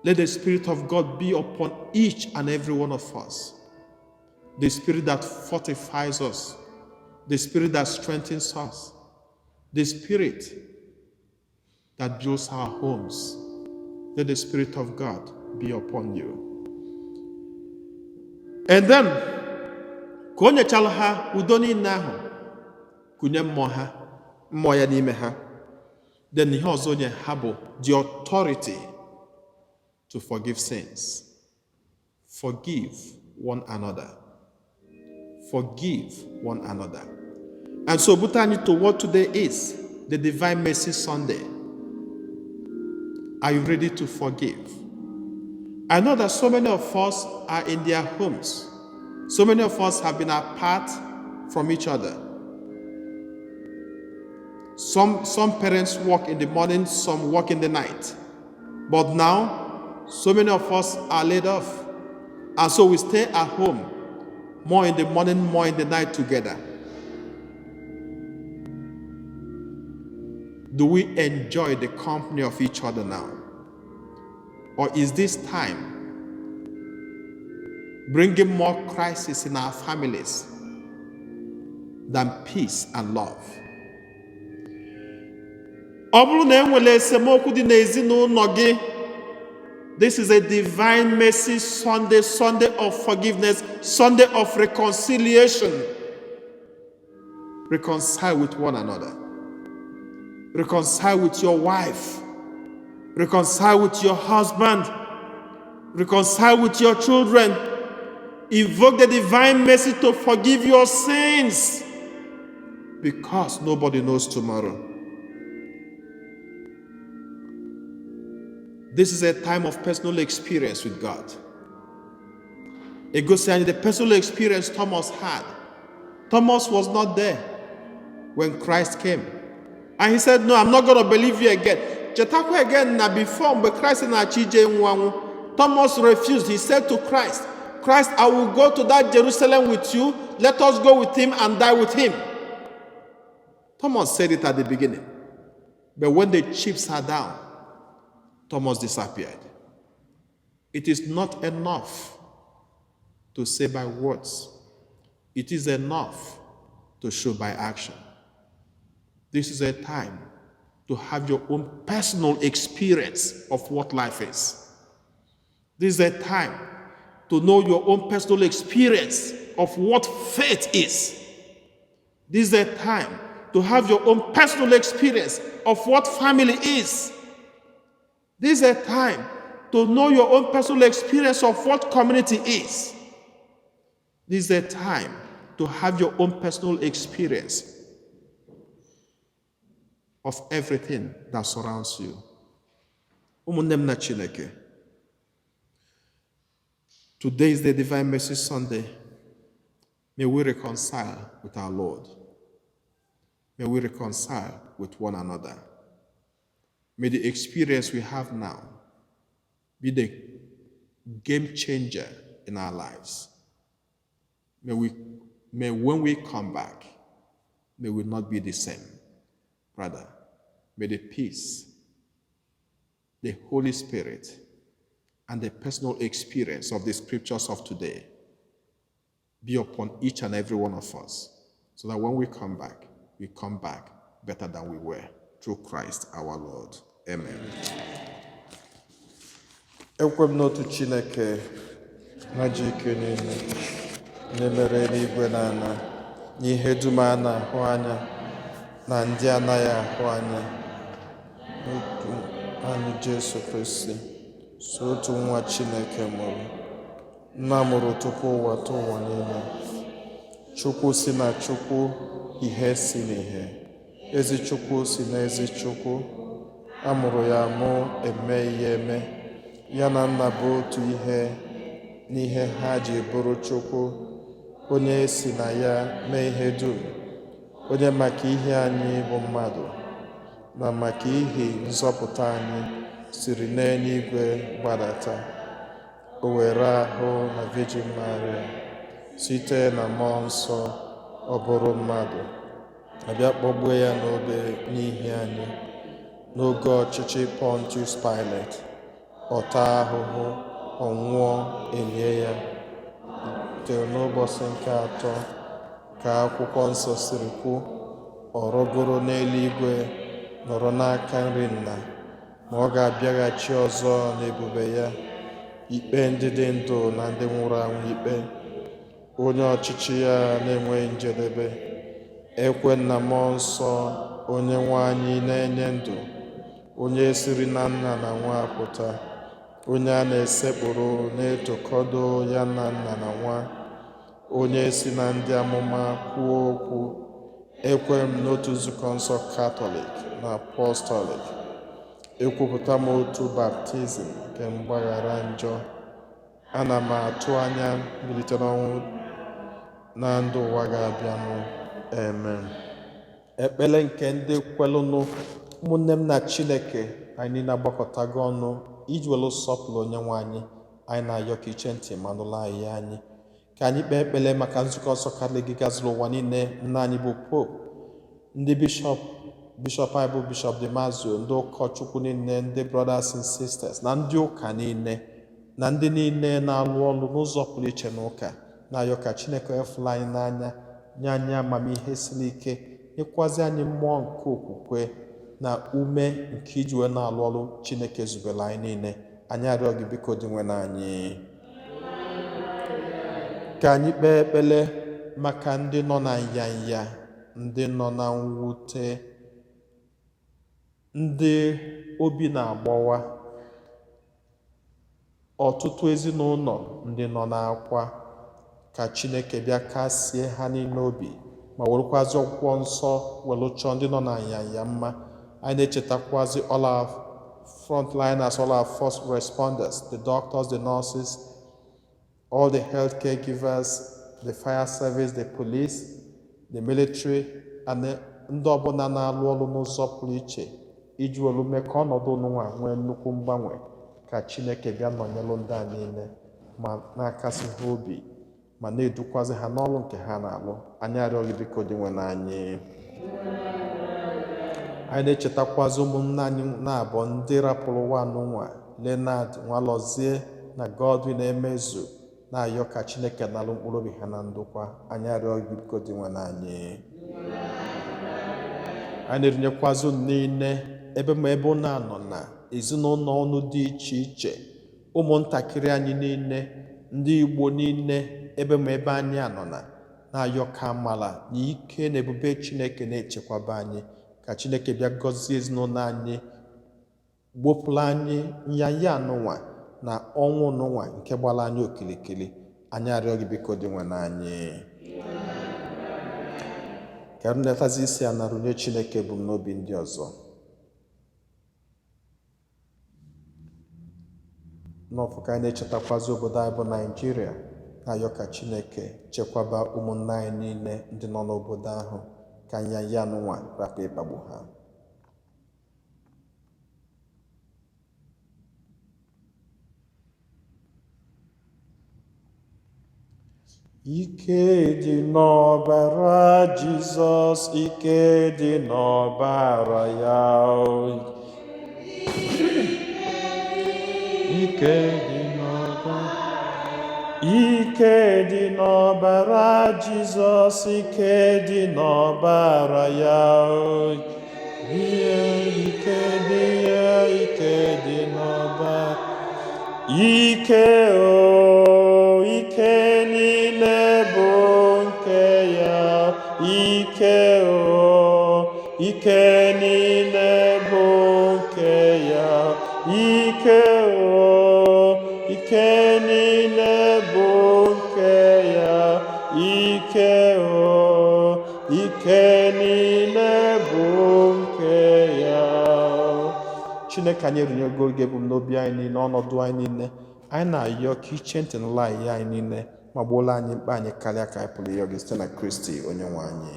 Let the Spirit of God be upon each and every one of us. The Spirit that fortifies us. The Spirit that strengthens us. The Spirit that builds our homes. Let the Spirit of God be upon you. And then, ka o nyechala ha udo niile ahụ, kunye mmụọ ha, mmụọ ya n'ime ha. Then ihe ọzọ nye ha bụ the authority to forgive sins. Forgive one another. Forgive one another. And so, Butani, to what today is the Divine Mercy Sunday. Are you ready to forgive? I know that so many of us are in their homes. So many of us have been apart from each other. Some parents work in the morning, some work in the night. But now, so many of us are laid off. And so we stay at home, more in the morning, more in the night together. Do we enjoy the company of each other now? Or is this time bringing more crisis in our families than peace and love? This is a Divine Mercy Sunday, Sunday of forgiveness, Sunday of reconciliation. Reconcile with one another. Reconcile with your wife. Reconcile with your husband. Reconcile with your children. Invoke the divine mercy to forgive your sins, because nobody knows tomorrow. This is a time of personal experience with God. The personal experience Thomas had. Thomas was not there when Christ came. And he said, no, I'm not going to believe you again. Before Christ and Thomas refused. He said to Christ, Christ, I will go to that Jerusalem with you. Let us go with him and die with him. Thomas said it at the beginning. But when the chips are down, Thomas disappeared. It is not enough to say by words. It is enough to show by action. This is a time to have your own personal experience of what life is. This is a time to know your own personal experience of what faith is. This is a time to have your own personal experience of what family is. This is a time to know your own personal experience of what community is. This is a time to have your own personal experience of everything that surrounds you. Today is the Divine Mercy Sunday. May we reconcile with our Lord. May we reconcile with one another. May the experience we have now be the game changer in our lives. May when we come back, may we not be the same. Rather, may the peace the Holy Spirit, and the personal experience of the scriptures of today be upon each and every one of us, so that when we come back better than we were, through Christ our Lord. Amen. Ekwe m n'otu Chineke na ji ike niile, na-emere eluigwe na ala, n'ihe dum a na-ahụ anya na ndị anaghị ahụ anya, otu anyị Jesu Kristi, so otu nwa Chineke mụrụ, nna mụrụ tupu ụwa tụ ụwa niile, Chukwu si na Chukwu, ihe si n'ihe, ezi Chukwu si na ezi Chukwu, a mụrụ ya amụ, eme ihe eme, ya na nna bụ otu ihe n'ihe ha ji bụrụ Chukwu, onye si na ya mee ihe dum, onye maka ihe anyị bụ mmadụ na maka ihi nzọpụta anyị siri n'eluigwe gbadata, o were ahụ na Virgin Maria, site na mmụọ nsọ, ọ bụrụ mmadụ, abịa kpọgbuo ya n'obe n'ihi anyị, n'oge ọchịchị Pontius Pilate, ọta ahụhụ, ọ nwụọ, elie ya, ite n'ụbọchị nke atọ, ka akwụkwọ nsọ siri kwu, ọ rọgoro n'eluigwe, nọrọ n'aka nri Nna, ma ọ ga-abịaghachi ọzọ n'ebube ya, ikpe ndị dị ndụ na ndị nwụrụ anwụ ikpe. Onye ọchịchị ya na-enweghị njedebe, ekwe na mmụọ nsọ, onye nwe anyị na-enye ndụ, onye siri na Nna na Nwa pụta, onye a na-esekpụrụ na-etokọdo ya na Nna na Nwa, onye si na ndị amụma kwuo okwu, ekwe m n'otu nzukọ nsọ Katọlik na Apọstọlik, ekwupụta m otu baptizim nke mgbaghara njọ, ana m atụ anya mbilite n'ọnwụ na ndụ ụwa ga-abịanụ. Amen. Ekpere nke ndị kwelụnụ, ụmụnne m na Chineke, anyị niile agbakọtago ọnụ iji welu sọpụrụ onye nwe anyị na-ayọ ka iche ntị ma nụla anyị ka anyị kpee ekpere maka nzukọ nsọ Katọlik gazuru ụwa niile. Nna anyị bụ Pope, ndị bishọp anyị bụ Bishọp Dimazio, ndị ụkọchukwu niile, ndị brothers and sisters, na ndị ụka niile, na ndị niile na-alụ ọrụ n'ụzọ pụrụ iche n'ụka, na-ayọ ka Chineke efula anyị n'anya, nye anyị amamihe siri ike, nyekwazi anyị mmụọ nke okwukwe na ume nke iji wee na-alụ ọrụ Chineke zubere anyị niile. Anyị arịọ gị biko dị nwe anyị. Ka anyị kpee ekpere maka ndị nọ na nyanya, ndị nọ na mwute, ndị obi na-agbawa, ọtụtụ ezinụlọ ndị nọ n'akwa, ka Chineke bịa kasie ha niile obi, ma werekwazi ọgwụgwọ nsọ welu chọọ ndị nọ na nyanya mma. Anyị na-echetakwazi all our frontliners, all our first responders, the doctors, the nurses, all the health caregivers, the fire service, the police, the military, and ndị ọbụla na-alụ ọrụ n'ụzọ pụrụ iche iji welu mee ka ọnọdụ ụnụnwa nwee nnukwu mgbanwe. Ka Chineke bịa nọnyelụ ndị a niile, ma na-akasi ha obi, ma na-edukwazi ha n'ọrụ nke ha na-alụ. Anyị arịọ gị biko dị nwe n'anyị. Anyị na-echetakwazi ụmụnne anyị na-abụ ndị rapụrụ ụwa n'ụwa, Leonard Nwalozie na Godwin Emezu, na-ayọ ka Chineke nalụ mkpụrụ obi ha na ndokwa. Anyị arịọ gị biko dị nwe n'anyị. Anyị na-erinyekwazi unu niile ebe unu anọ na ezinụlọ ọnụ dị iche iche, ụmụntakịrị anyị niile, ndị Igbo niile ebe anyị anọ na-ayọ ka amala na ike na ebube Chineke na-echekwaba anyị. Ka Chineke bịa gọzie ezinụlọ anyị, gbopụrụ anyị nyanya anụnwa na ọnwụ n'ụwa nke gbara anyị okirikiri. Anyị arịọ gị biko dị nwe n'anyị. Ka nletazi isi a narụnye Chineke bụ n'obi ndị ọzọ. N'ọfụ ka anyị na-echetakwazi obodo anyị bụ Naijiria, na-ayọ ka Chineke chekwaba ụmụnne anyị niile ndị nọ n'obodo ahụ, ka nyanya anụnwa rapụ ịkpagbu ha. Ike dị n'ọbara Jizọs, ike dị n'ọbara ya. ike dị n'ọbara Jizọs, ike dị n'ọbara ya, ike dị n'ọbara, ike ike niile bụ nke ya, ike ike niile bụ nke ya, ike ike niile bụ nke ya, ike ike niile bụ nke ya. Chineke anyị erunyego oge ebumnobi anyị niile, ọnọdụ anyị niile. Anyị na-ayọ ka iche ntị n'ụlọ anyị niile ma gbuola anyị mkpa anyị karịa ka anyị pụrụ ịyọ gị site na Kristi onye nwe anyị.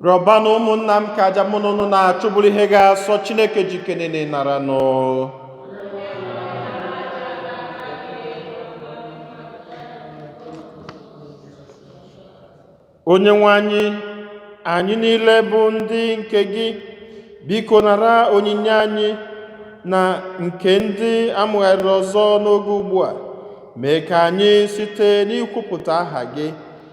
Rịọbanụ ụmụnna m ka aja mụ na unu na-achụburu ihe ga-asọ Chineke jikenene nara nụ. Onye nwe anyị niile bụ ndị nke gị, biko nara onyinye anyị na nke ndị amụgharịrị ọzọ n'oge ugbu a. Mee ka anyị site n'ikwupụta aha gị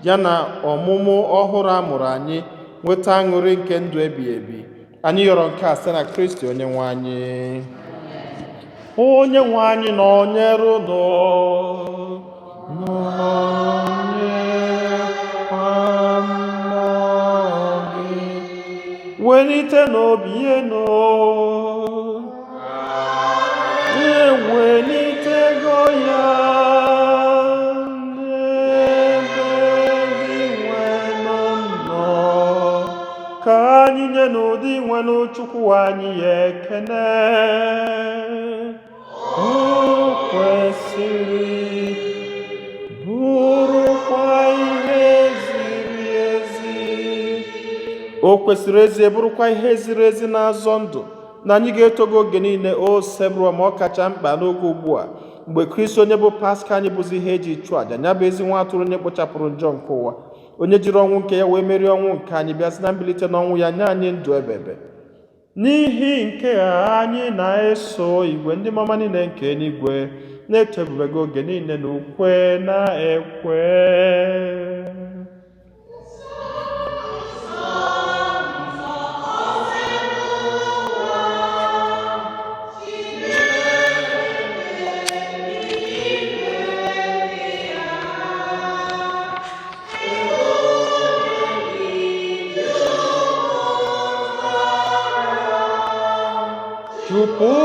ya na ọmụmụ ọhụrụ amụrụ anyị nweta aṅụrị nke ndụ ebighị ebi. Anyị yọrọ nke a site na Kristi onye nwe anyị. Onye nwe anyị nọnyere unu. Welite n'obi enu, ewelitego ya n'ebe dị nwenu nọ, ka anyị nye n'ụdị nwenu Chukwu anyị ya ekene. O kwesịrị bụrụkwa ihe ezi o kwesịrị ezi bụrụkwa ihe ziri ezi na-azọ ndụ na anyị ga-eto gị oge niile o sebụrụ ma ọ kacha mkpa n'oge ugbu a mgbe Kristi onye bụ Paska anyị bụzi ihe eji chụọ àjà ya bụ ezi nwa atụrụ onye kpochapụrụ njọ nke ụwa, onye jiri ọnwụ nke ya wee merie ọnwụ nke anyị bịa si na mbilite n'ọnwụ ya nye anyị ndụ ebebe. N'ihi nke a anyị na-eso igwe ndị mama niile nke eluigwe na-eto ebube gị oge niile na ukwe na ekwe.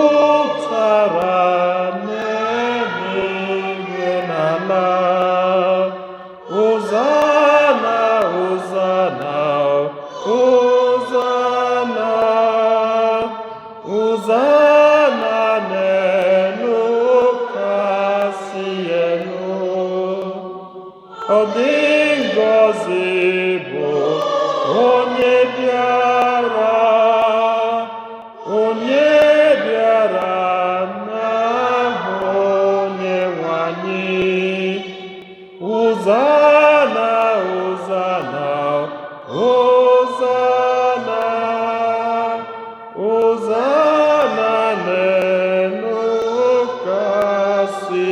Jupụtara n'eluigwe n'ala, Hozana, Hozana, Hozana, Hozana n'elu kasị elu. Ọ dị ngọzi bụ onye bịara, onye bịara n'aha Onyenwe anyị. Hozana, Hozana, Hozana, Hozana n'elu kasị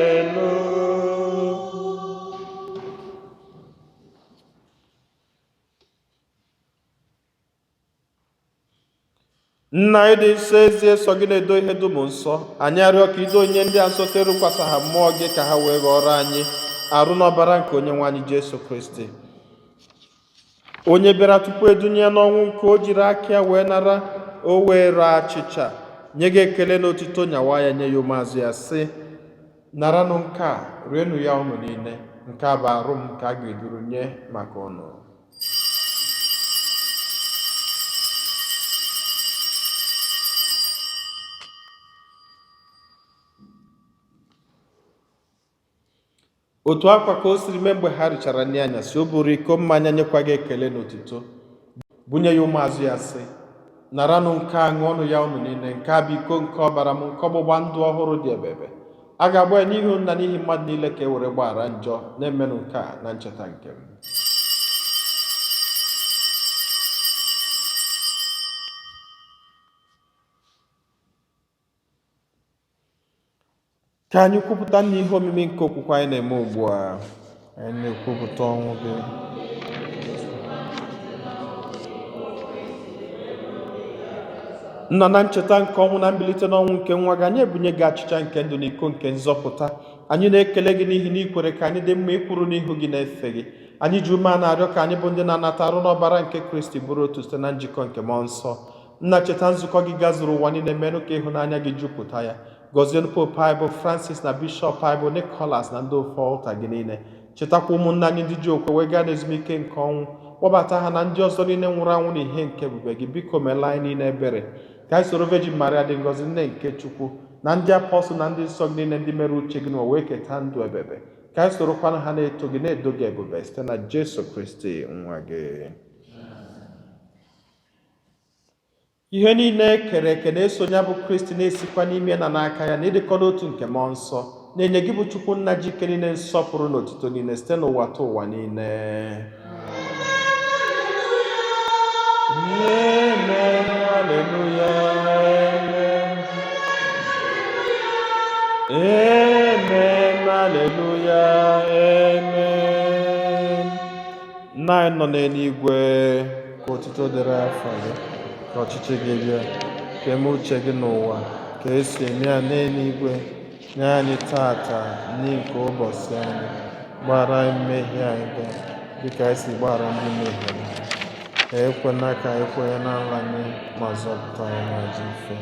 elu. Nna anyị dị nsọ, ezie sọ gị na-edo ihe dum nsọ. Anyị arịọ ka ido onye ndị a nsọ site rụkwasa ha mmụọ gị ka ha wee ghọrọ anyị arụ n'ọbara nke Onyenwe anyị Jesu Kristi, onye bịara tupu edunye ya n'ọnwụ nke o jiri aka ya wee nara o were achịcha nye gị ekele na otito nyawa ya nye ya ụmụazụ ya sị, naranụ nke a rienụ ya ụnụ niile, nke a bụ arụ m nke a ga-eduru nye maka ụnụ. Otu akwa ka o siri mee mgbe ha richara nri anyasị, o buru iko mmanya nyekwa gị ekele na otito bunye ya ụmụazụ ya sị, naranụ nke a ṅụọnụ ya ụnụ niile, nke a bụ iko nke ọbara m nke ọgbụgba ndụ ọhụrụ dị ebebe. A ga-agba ya n'ihi nna n'ihi mmadụ niile ka e were gbaghara njọ, na-emenụ nke a na ncheta nke m. Ka anyị kwupụta n'ihe omimi nke okwukwe anyị na-eme ugbu a. Anyị na-ekwupụta ọnwụ gị. Nna, na ncheta nke ọnwụ na mbilite n'ọnwụ nke nwa gị, anyị ebunye gị achịcha nke ndụ na iko nke nzọpụta. Anyị na-ekele gị n'ihi na ikwere ka anyị dị mma ịkwụrụ n'ihu gị na-efe gị. Anyị ji ume a na-arịọ ka anyị bụ ndị na-anata arụ n'ọbara nke Kristi bụrụ otu site na njikọ nke mmụọ nsọ. Nna, cheta nzukọ gị gazuru ụwa niile, menụ ka ịhụnanya gị jupụta ya. Gọzie Pope anyị bụ Francis na Bishọp anyị bụ Nicholas na ndị ofe ọlta gị niile. Chetakwa ụmụnna anyị ndị ji okwe wee gaa n'ezumike nke ọnwụ, kpọbata ha na ndị ọzọ niile nwụrụ anwụ na ihe nke ebube gị. Biko meela anyị niile ebere. Ka anyị soro Virgin Maria dị ngọzi nne nke Chukwu na ndị apọstụl na ndị nsọ gị niile ndị mere uche gị n'ụwa wee keta ndụ ebebe. Ka anyị sorokwana ha na-eto gị na-edo gị ebube site na Jesu Kristi nwa gị. Ihe niile kere eke na-esonye bụ Kristi na-esikwa n'ime na n'aka ya na ịdịkọ n'otu nke mmụọ nsọ na-enye gị bụ Chukwu nna ji ike niile nsọpụrụ na otuto niile site n'ụwa ta ụwa niile. Amen. Hallelujah. Amen. Hallelujah. Amen. Nna anyị nọ n'eluigwe, ka otuto dịrị afọ gị, ka ọchịchị gị bịa, ka eme uche gị n'ụwa ka esi eme ya n'eluigwe. Nye anyị tata nri nke ụbọchị anyị, gbara anyị mmehie anyị dịka anyị si gbara ndị mmehie anyị. Ekwena ka anyị kwenye na nranye, ma zọpụta anyị n'ajọ ife.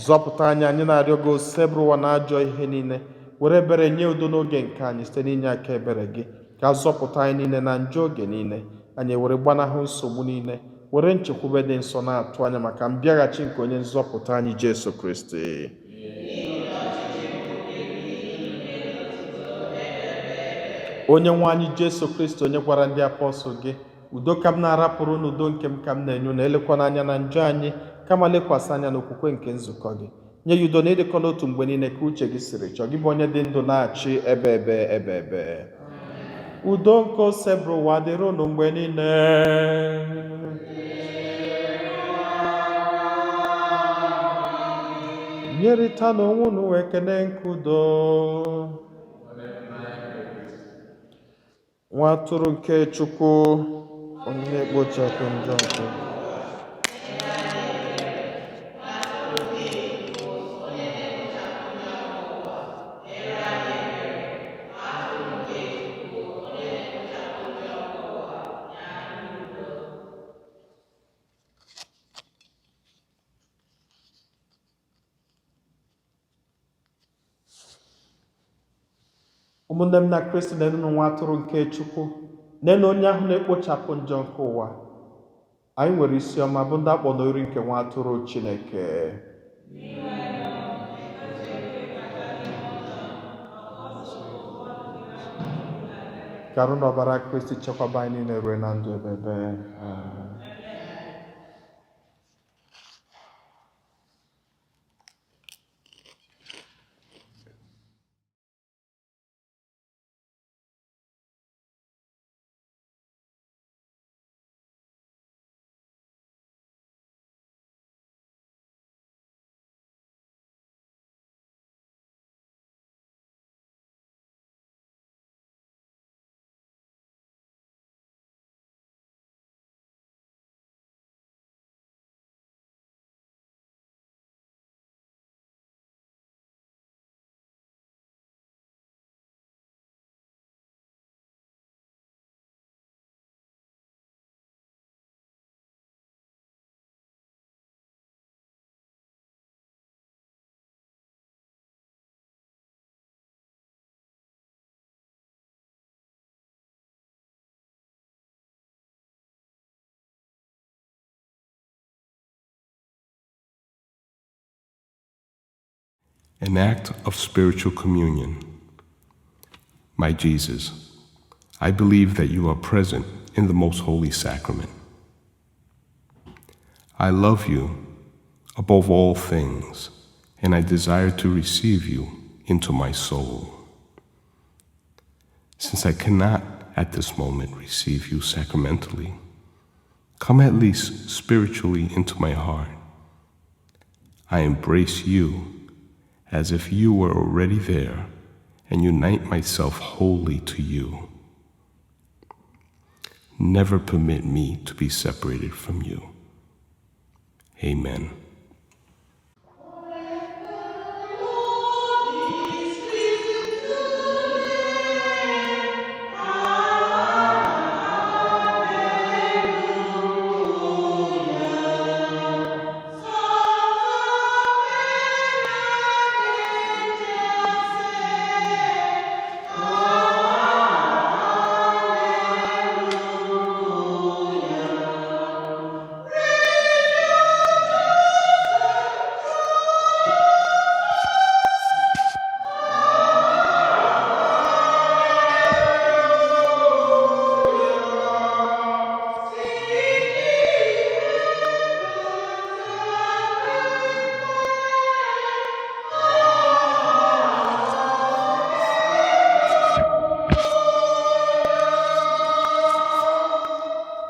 Zọpụta anyị, anyị na-arịọ gị osebụrụ ụwa na ajọ ihe niile. Were ebere nye udo n'oge nke anyị site n'inye aka ebere gị, ka zọpụta anyị niile na njọ oge niile. Anyị were gbanahụ nsogbu niile, were nchekwube dị nsọ na-atụ anya maka mbịaghachi nke onye nzọpụta anyị Jesu Kristi. Onye nwe anyị Jesu Kristi, onye gwara ndị apọstụl gị, udo ka m na-arapụrụ n'udo nke m ka m na-enye unu, elekwana anya na njọ anyị, kama lekwasị anya n'okwukwe nke nzukọ gị. Nye ya udo na ịdịkọ n'otu mgbe niile ka uche gị siri chọọ, gị bụ onye dị ndụ na-achị ebe. Udo nke ose bụrụ ụwa dịrị unu mgbe niile. Nyerịta n'onwe unu ekele nke udo. Nwa atụrụ nke Chukwu, onye na-ekpochapụ njọ nke ụwa. Ụmụnne m na Kristi, na-enụ nwa atụrụ nke Chukwu, na onye ahụ na-ekpochapụ njọ nke ụwa. Anyị nwere isi ọma bụ ndị akpọ n'ori nke nwa atụrụ Chineke. Ka arụ na ọbara Kristi chekwaba anyị niile ruo na ndụ ebebe. An act of spiritual communion. My Jesus, I believe that you are present in the most holy sacrament. I love you above all things, and I desire to receive you into my soul. Since I cannot at this moment receive you sacramentally, come at least spiritually into my heart. I embrace you as if you were already there, and unite myself wholly to you. Never permit me to be separated from you. Amen.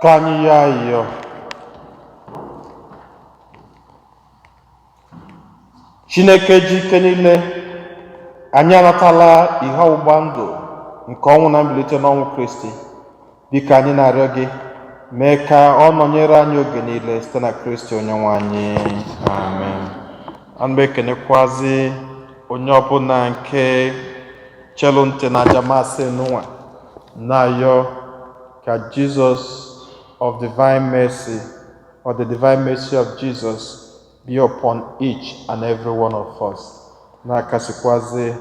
Ka anyị ya ayọ. Chineke ji ike niile, anyị anatala ihe ọgbụgba ndụ nke ọnwụ na mbilite n'ọnwụ Kristi. Biko anyị na-arịọ gị, mee ka ọ nọnyere anyị oge niile site na Kristi Onyenwe anyị. Amen. Ana m ekenekwazi onye ọbụla nke chelu ntị na aja masị n'ụwa, na-ayọ ka Jesus of divine mercy, or the divine mercy of Jesus, be upon each and every one of us. Na-akasikwazi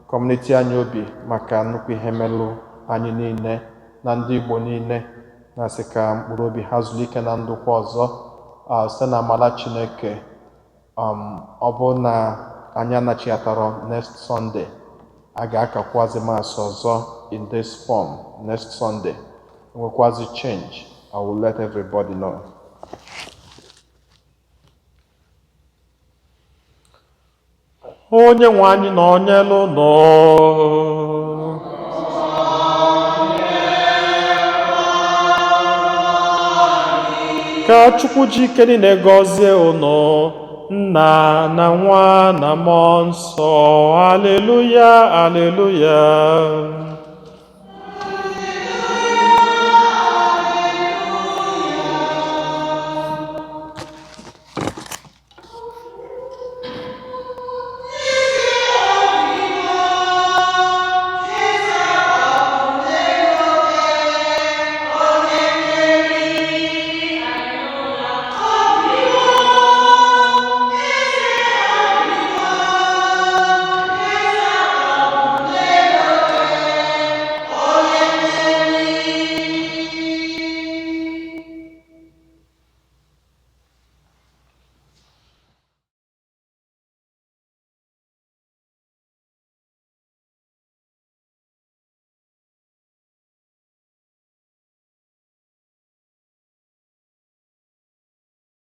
kọmuniti anyị obi maka nnukwu ihe melụ anyị niile na ndị Igbo niile, na-asị ka mkpụrụ obi ha zuru ike na ndụkwa ọzọ site na amala Chineke. Ọ bụ na anyị anachiatara next Sunday, a ga-akakwazi maasị ọzọ in this form next Sunday. Nwekwazi change. I will let everybody know. Onye nwe anyị nọnyere unu. Ka Chukwu ji ike niile gọzie unu, Nna na Nwa na Mmụọ Nsọ. Aleluya, aleluya.